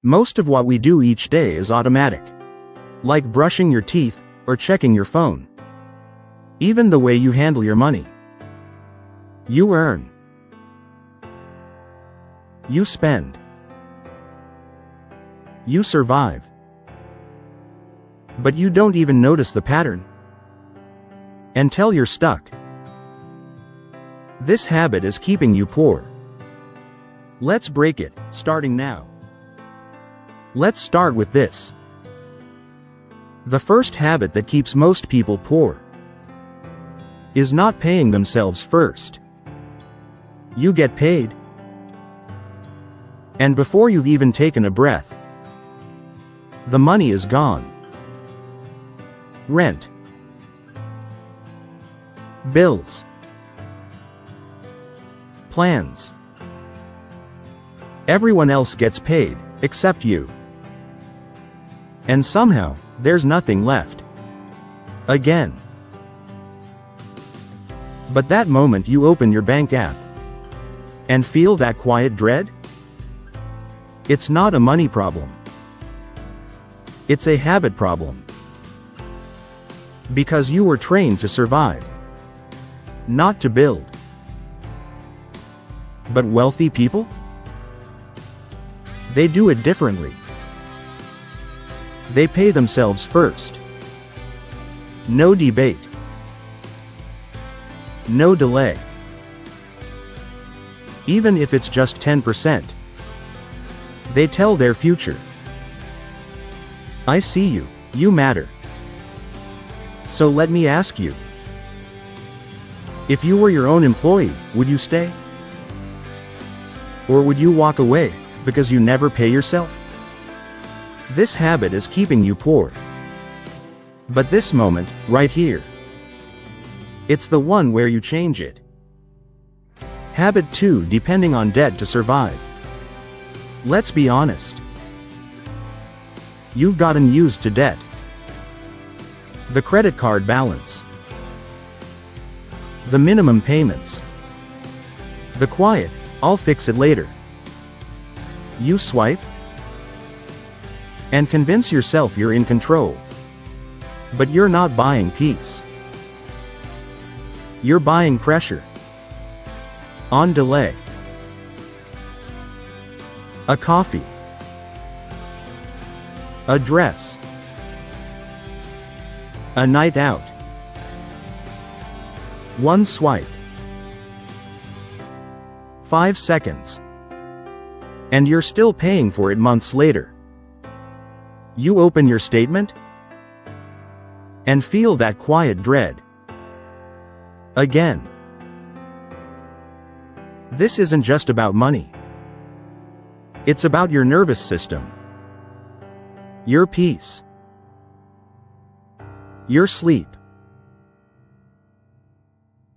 Most of what we do each day is automatic. Like brushing your teeth, or checking your phone. Even the way you handle your money. You earn. You spend. You survive. But you don't even notice the pattern. Until you're stuck. This habit is keeping you poor. Let's break it, starting now. Let's start with this. The first habit that keeps most people poor is not paying themselves first. You get paid, and before you've even taken a breath, the money is gone. Rent, bills, plans. Everyone else gets paid, except you. And somehow, there's nothing left. Again. But that moment you open your bank app and feel that quiet dread? It's not a money problem. It's a habit problem. Because you were trained to survive, not to build. But wealthy people? They do it differently. They pay themselves first. No debate. No delay. Even if it's just 10%. They tell their future. I see you, you matter. So let me ask you. If you were your own employee, would you stay? Or would you walk away, because you never pay yourself? This habit is keeping you poor. But this moment, right here, it's the one where you change it. Habit 2: depending on debt to survive. Let's be honest. You've gotten used to debt. The credit card balance. The minimum payments. The quiet, I'll fix it later. You swipe and convince yourself you're in control. But you're not buying peace. You're buying pressure. On delay. A coffee. A dress. A night out. One swipe. 5 seconds. And you're still paying for it months later. You open your statement and feel that quiet dread. Again. This isn't just about money. It's about your nervous system. Your peace. Your sleep.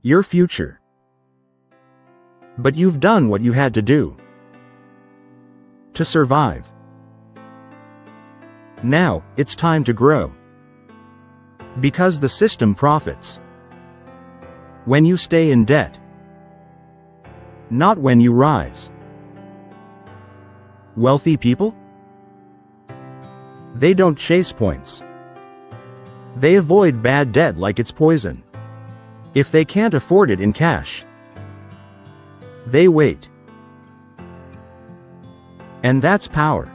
Your future. But you've done what you had to do to survive. Now, it's time to grow. Because the system profits when you stay in debt, not when you rise. Wealthy people? They don't chase points. They avoid bad debt like it's poison. If they can't afford it in cash, they wait. And that's power.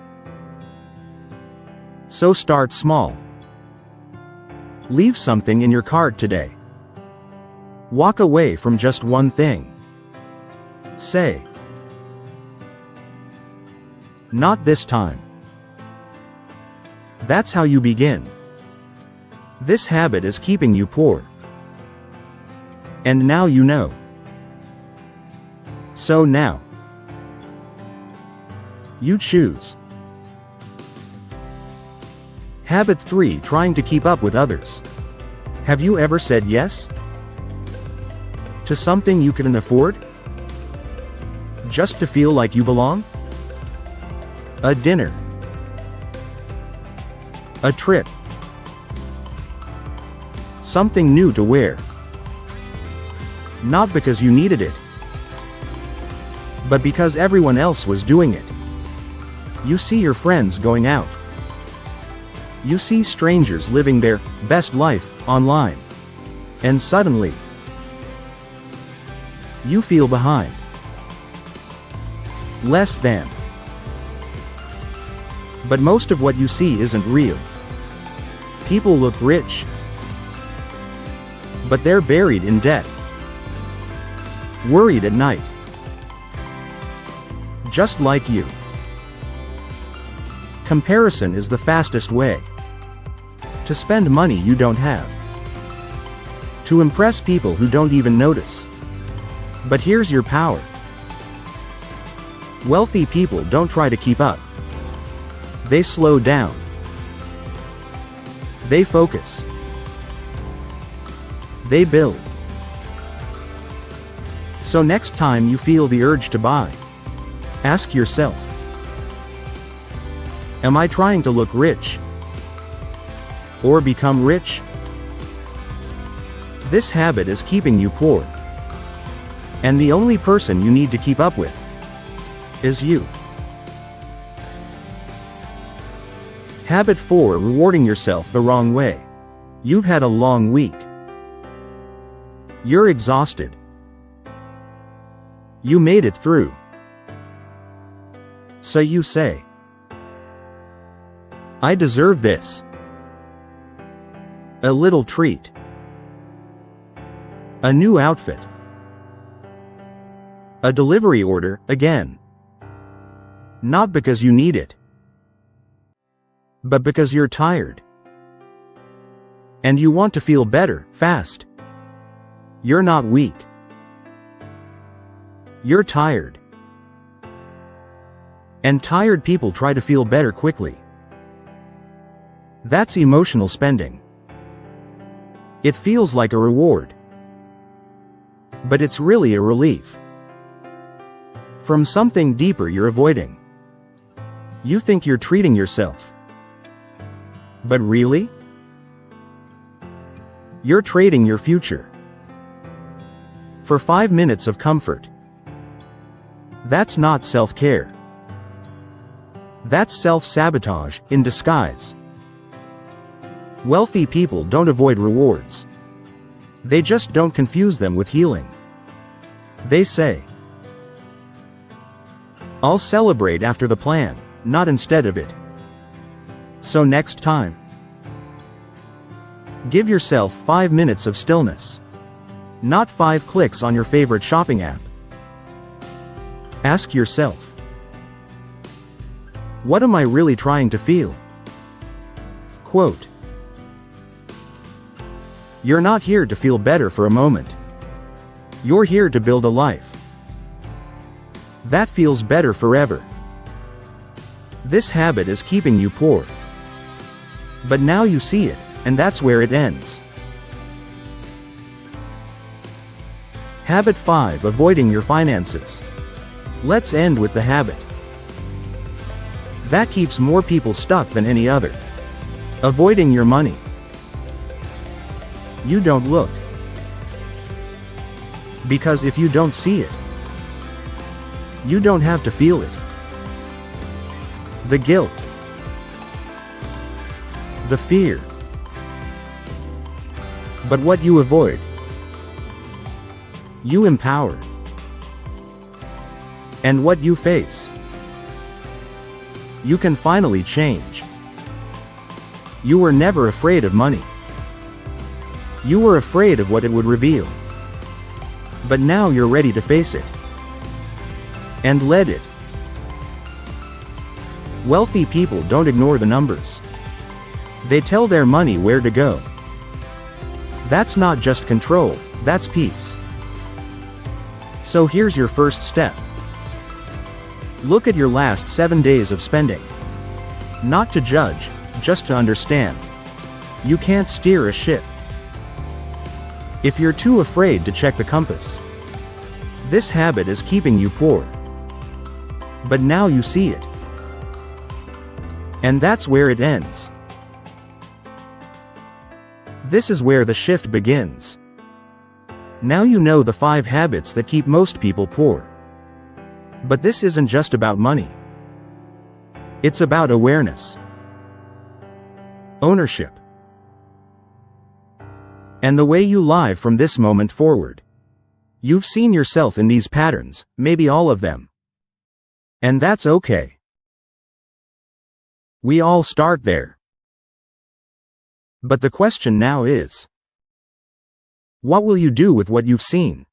So start small. Leave something in your cart today. Walk away from just one thing. Say, not this time. That's how you begin. This habit is keeping you poor. And now you know. So now, you choose. Habit 3: trying to keep up with others. Have you ever said yes to something you couldn't afford? Just to feel like you belong? A dinner. A trip. Something new to wear. Not because you needed it, but because everyone else was doing it. You see your friends going out. You see strangers living their best life online. And suddenly, you feel behind. Less than. But most of what you see isn't real. People look rich, but they're buried in debt. Worried at night. Just like you. Comparison is the fastest way to spend money you don't have. To impress people who don't even notice. But here's your power. Wealthy people don't try to keep up. They slow down. They focus. They build. So next time you feel the urge to buy, ask yourself, am I trying to look rich? Or become rich? This habit is keeping you poor. And the only person you need to keep up with is you. Habit 4: rewarding yourself the wrong way. You've had a long week. You're exhausted. You made it through. So you say, I deserve this. A little treat. A new outfit. A delivery order, again. Not because you need it, but because you're tired. And you want to feel better, fast. You're not weak. You're tired. And tired people try to feel better quickly. That's emotional spending. It feels like a reward. But it's really a relief. From something deeper you're avoiding. You think you're treating yourself. But really? You're trading your future for 5 minutes of comfort. That's not self-care. That's self-sabotage in disguise. Wealthy people don't avoid rewards. They just don't confuse them with healing. They say, I'll celebrate after the plan, not instead of it. So next time, give yourself 5 minutes of stillness. Not 5 clicks on your favorite shopping app. Ask yourself, what am I really trying to feel? Quote, you're not here to feel better for a moment. You're here to build a life that feels better forever. This habit is keeping you poor. But now you see it, and that's where it ends. Habit 5: avoiding your finances. Let's end with the habit that keeps more people stuck than any other. Avoiding your money. You don't look. Because if you don't see it, you don't have to feel it. The guilt. The fear. But what you avoid, you empower. And what you face, you can finally change. You were never afraid of money. You were afraid of what it would reveal. But now you're ready to face it. And let it. Wealthy people don't ignore the numbers. They tell their money where to go. That's not just control, that's peace. So here's your first step. Look at your last 7 days of spending. Not to judge, just to understand. You can't steer a ship if you're too afraid to check the compass. This habit is keeping you poor. But now you see it. And that's where it ends. This is where the shift begins. Now you know the 5 habits that keep most people poor. But this isn't just about money. It's about awareness, ownership, and the way you live from this moment forward. You've seen yourself in these patterns, maybe all of them. And that's okay. We all start there. But the question now is, what will you do with what you've seen?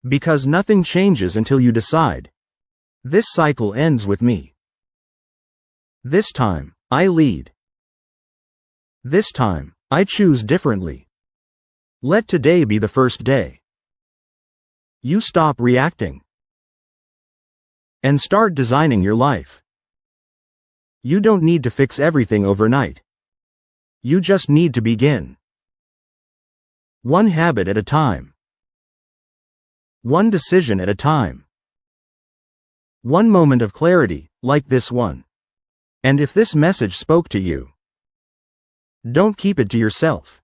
Because nothing changes until you decide, this cycle ends with me. This time, I lead. This time, I choose differently. Let today be the first day. You stop reacting and start designing your life. You don't need to fix everything overnight. You just need to begin. One habit at a time. One decision at a time. One moment of clarity, like this one. And if this message spoke to you, don't keep it to yourself.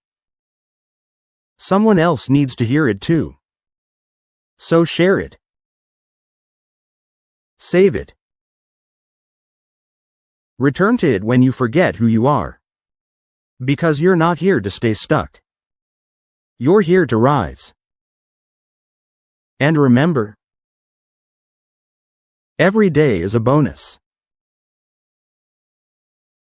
Someone else needs to hear it too. So share it. Save it. Return to it when you forget who you are. Because you're not here to stay stuck. You're here to rise. And remember, every day is a bonus.